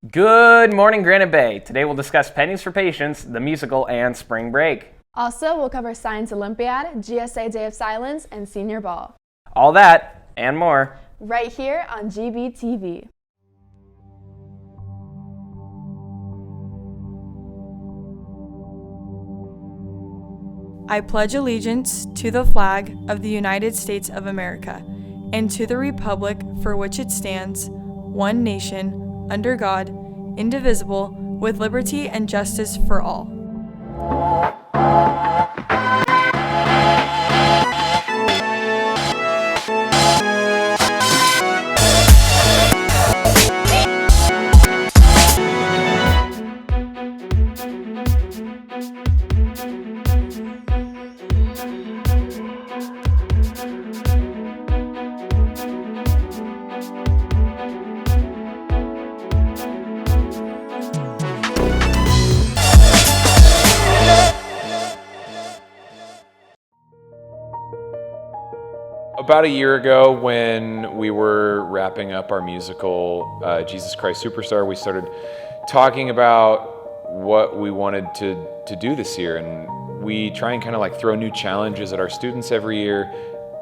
Good morning, Granite Bay. Today we'll discuss Pennies for Patience, the musical, and spring break. Also, we'll cover Science Olympiad, GSA Day of Silence, and Senior Ball. All that and more. Right here on GBTV. I pledge allegiance to the flag of the United States of America and to the republic for which it stands, one nation, under God, indivisible, with liberty and justice for all. About a year ago, when we were wrapping up our musical, Jesus Christ Superstar, we started talking about what we wanted to do this year. And we try and kind of like throw new challenges at our students every year,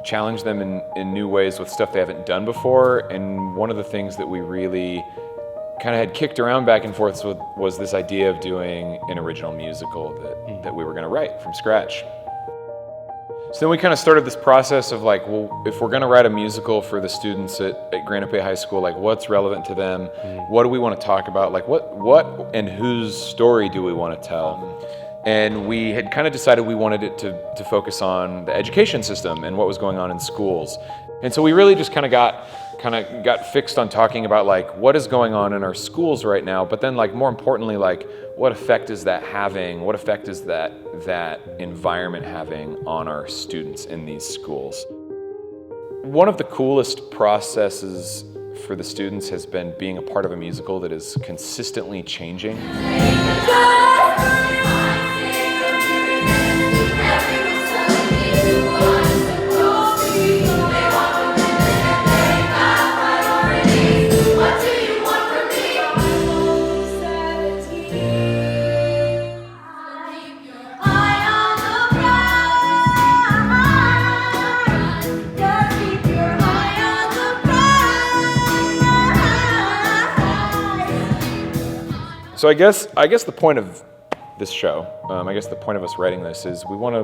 challenge them in new ways with stuff they haven't done before. And one of the things that we really kind of had kicked around back and forth was this idea of doing an original musical that we were going to write from scratch. So then we kind of started this process of like, well, if we're going to write a musical for the students at Granite Bay High School, like what's relevant to them? What do we want to talk about? Like what and whose story do we want to tell? And we had kind of decided we wanted it to focus on the education system and what was going on in schools. And so we really just kind of got fixed on talking about like what is going on in our schools right now, but then like more importantly, like what effect is that having? What effect is that environment having on our students in these schools? One of the coolest processes for the students has been being a part of a musical that is consistently changing. So I guess the point of this show, I guess the point of us writing this is we want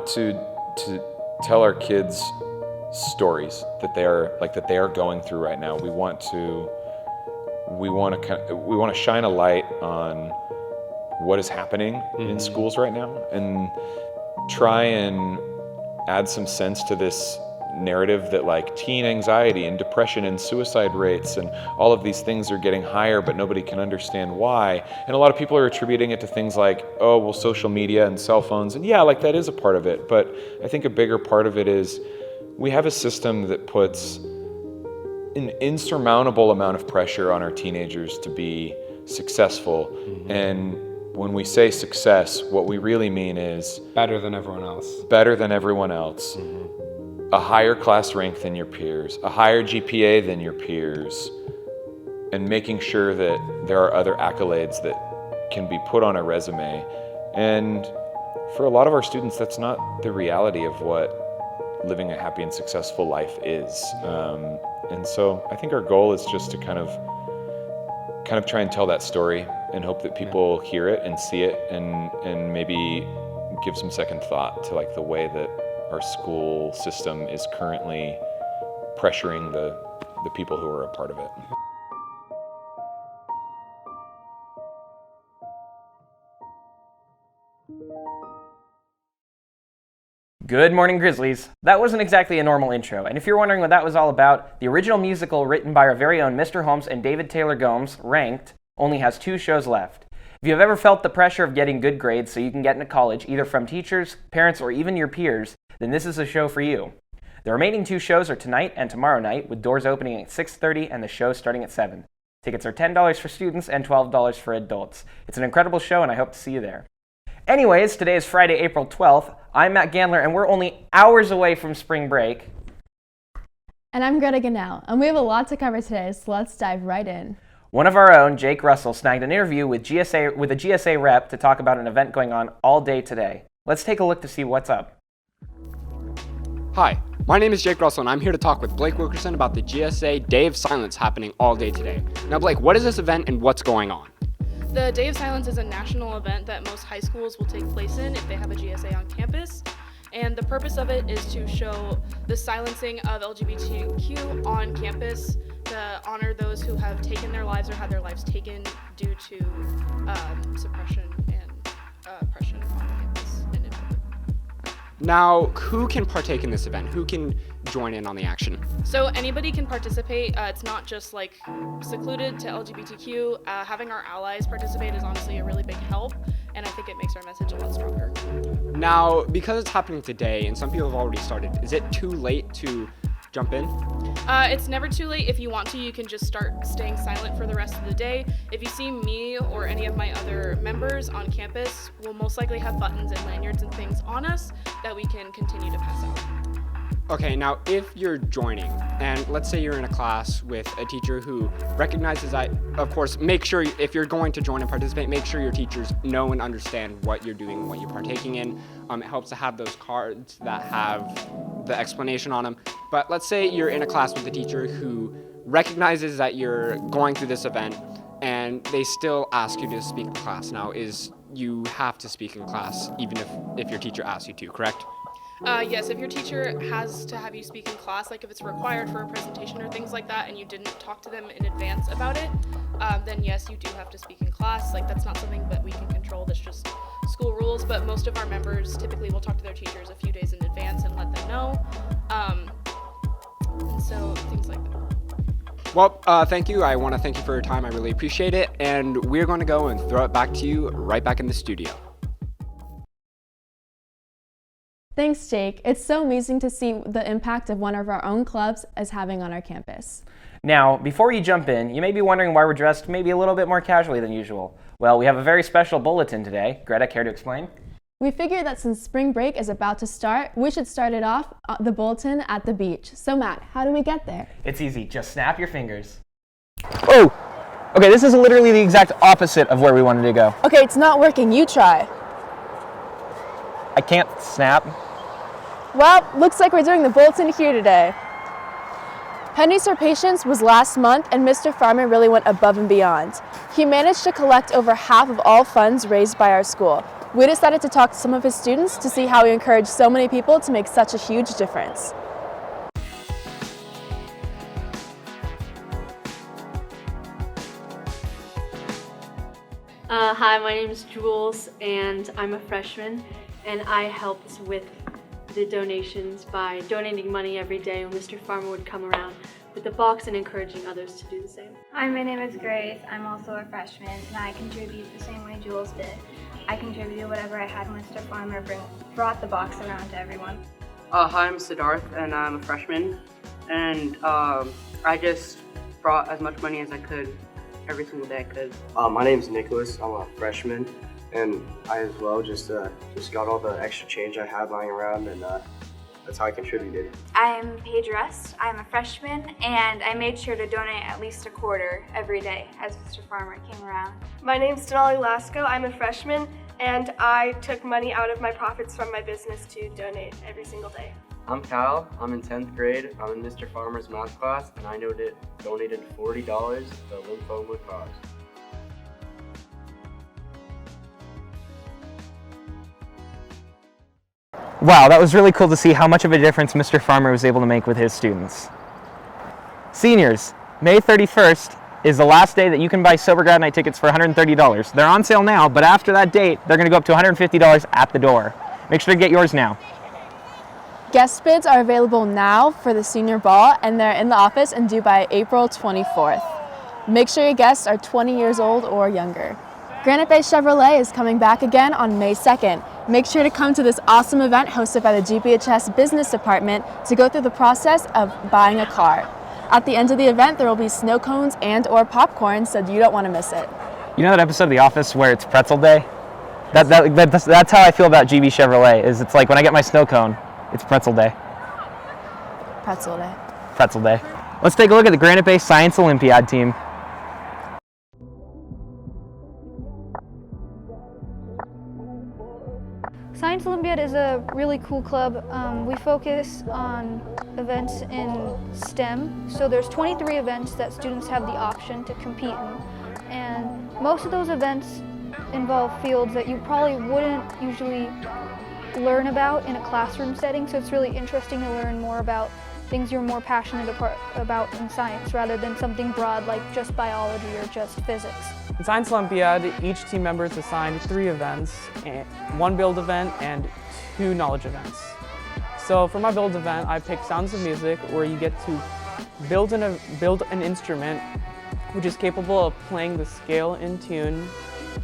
to tell our kids stories that they are going through right now. We want to shine a light on what is happening in schools right now and try and add some sense to this narrative that like teen anxiety and depression and suicide rates and all of these things are getting higher, but nobody can understand why. And a lot of people are attributing it to things like, oh, well, social media and cell phones. And yeah, like that is a part of it. But I think a bigger part of it is we have a system that puts an insurmountable amount of pressure on our teenagers to be successful. And when we say success, what we really mean is better than everyone else. Better than everyone else. A higher class rank than your peers, a higher GPA than your peers, and making sure that there are other accolades that can be put on a resume. And for a lot of our students, that's not the reality of what living a happy and successful life is. And so I think our goal is just to kind of try and tell that story and hope that people hear it and see it and maybe give some second thought to like the way that our school system is currently pressuring the people who are a part of it. Good morning, Grizzlies. That wasn't exactly a normal intro, and if you're wondering what that was all about, the original musical written by our very own Mr. Holmes and David Taylor Gomes, Ranked, only has 2 shows left. If you've ever felt the pressure of getting good grades so you can get into college, either from teachers, parents, or even your peers, then this is a show for you. The remaining 2 shows are tonight and tomorrow night, with doors opening at 6:30 and the show starting at 7. Tickets are $10 for students and $12 for adults. It's an incredible show, and I hope to see you there. Anyways, today is Friday, April 12th. I'm Matt Gandler, and we're only hours away from spring break. And I'm Greta Ganell, and we have a lot to cover today, so let's dive right in. One of our own, Jake Russell, snagged an interview with a GSA rep to talk about an event going on all day today. Let's take a look to see what's up. Hi, my name is Jake Russell, and I'm here to talk with Blake Wilkerson about the GSA Day of Silence happening all day today. Now, Blake, what is this event and what's going on? The Day of Silence is a national event that most high schools will take place in if they have a GSA on campus. And the purpose of it is to show the silencing of LGBTQ on campus, to honor those who have taken their lives or had their lives taken due to suppression and oppression on campus and in public. Now, who can partake in this event? Who can join in on the action? So anybody can participate. It's not just like secluded to LGBTQ. Having our allies participate is honestly a really big help, and I think it makes our message a lot stronger. Now, because it's happening today and some people have already started, is it too late to jump in? It's never too late. If you want to, you can just start staying silent for the rest of the day. If you see me or any of my other members on campus, we'll most likely have buttons and lanyards and things on us that we can continue to pass out. Okay, now if you're joining, and let's say you're in a class with a teacher who recognizes that, of course, make sure if you're going to join and participate, make sure your teachers know and understand what you're doing and what you're partaking in. It helps to have those cards that have the explanation on them. But let's say you're in a class with a teacher who recognizes that you're going through this event and they still ask you to speak in class. Now, you have to speak in class even if your teacher asks you to, correct? Yes, if your teacher has to have you speak in class, like if it's required for a presentation or things like that, and you didn't talk to them in advance about it, then yes, you do have to speak in class. Like that's not something that we can control, that's just school rules, but most of our members typically will talk to their teachers a few days in advance and let them know. And so things like that. Well, thank you. I want to thank you for your time. I really appreciate it. And we're going to go and throw it back to you right back in the studio. Thanks, Jake. It's so amazing to see the impact of one of our own clubs is having on our campus. Now, before you jump in, you may be wondering why we're dressed maybe a little bit more casually than usual. Well, we have a very special bulletin today. Greta, care to explain? We figured that since spring break is about to start, we should start it off the bulletin at the beach. So Matt, how do we get there? It's easy. Just snap your fingers. Oh! Okay, this is literally the exact opposite of where we wanted to go. Okay, it's not working. You try. I can't snap. Well, looks like we're doing the bulletin here today. Pennies for Patients was last month, and Mr. Farmer really went above and beyond. He managed to collect over half of all funds raised by our school. We decided to talk to some of his students to see how he encouraged so many people to make such a huge difference. Hi, my name is Jules, and I'm a freshman, and I helped with the donations by donating money every day when Mr. Farmer would come around with the box and encouraging others to do the same. Hi, my name is Grace. I'm also a freshman, and I contribute the same way Jules did. I contributed whatever I had when Mr. Farmer brought the box around to everyone. Hi, I'm Siddharth, and I'm a freshman, and I just brought as much money as I could every single day I could. My name's Nicholas. I'm a freshman, and I as well just got all the extra change I had lying around, and that's how I contributed. I'm Paige Rust. I'm a freshman, and I made sure to donate at least a quarter every day as Mr. Farmer came around. My name's Denali Lasco. I'm a freshman, and I took money out of my profits from my business to donate every single day. I'm Kyle. I'm in 10th grade. I'm in Mr. Farmer's math class, and I donated $40 to the lymphoma cause. Wow, that was really cool to see how much of a difference Mr. Farmer was able to make with his students. Seniors, May 31st is the last day that you can buy Sober Grad Night tickets for $130. They're on sale now, but after that date, they're going to go up to $150 at the door. Make sure to get yours now. Guest bids are available now for the senior ball, and they're in the office and due by April 24th. Make sure your guests are 20 years old or younger. Granite Bay Chevrolet is coming back again on May 2nd. Make sure to come to this awesome event hosted by the GBHS Business Department to go through the process of buying a car. At the end of the event, there will be snow cones and or popcorn, so you don't want to miss it. You know that episode of The Office where it's Pretzel Day? That's how I feel about GB Chevrolet. Is it's like when I get my snow cone, it's Pretzel Day. Pretzel Day. pretzel day. Let's take a look at the Granite Bay Science Olympiad team. Science Olympiad is a really cool club. We focus on events in STEM. So there's 23 events that students have the option to compete in. And most of those events involve fields that you probably wouldn't usually learn about in a classroom setting. So it's really interesting to learn more about things you're more passionate about in science rather than something broad like just biology or just physics. In Science Olympiad, each team member is assigned 3 events, 1 build event and 2 knowledge events. So for my build event, I picked Sounds of Music, where you get to build an instrument which is capable of playing the scale in tune,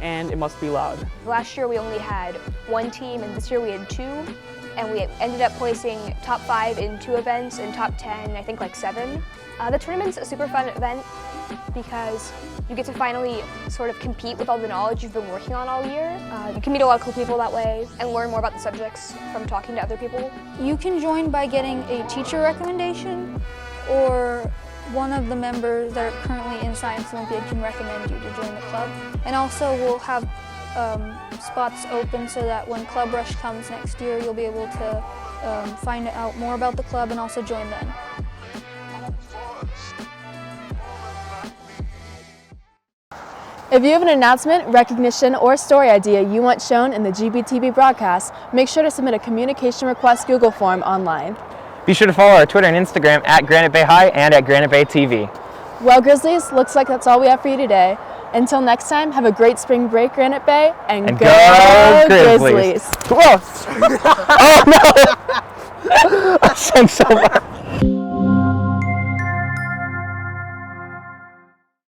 and it must be loud. Last year we only had 1 team, and this year we had 2. And we ended up placing top 5 in 2 events and top 10, I think like 7. The tournament's a super fun event because you get to finally sort of compete with all the knowledge you've been working on all year. You can meet a lot of cool people that way and learn more about the subjects from talking to other people. You can join by getting a teacher recommendation, or one of the members that are currently in Science Olympiad can recommend you to join the club. And also we'll have spots open so that when Club Rush comes next year, you'll be able to find out more about the club and also join then. If you have an announcement, recognition, or story idea you want shown in the GBTV broadcast, make sure to submit a communication request Google form online. Be sure to follow our Twitter and Instagram at Granite Bay High and at Granite Bay TV. Well, Grizzlies, looks like that's all we have for you today. Until next time, have a great spring break, Granite Bay, and go Grizzlies! Whoa! Oh no! I sang so loud.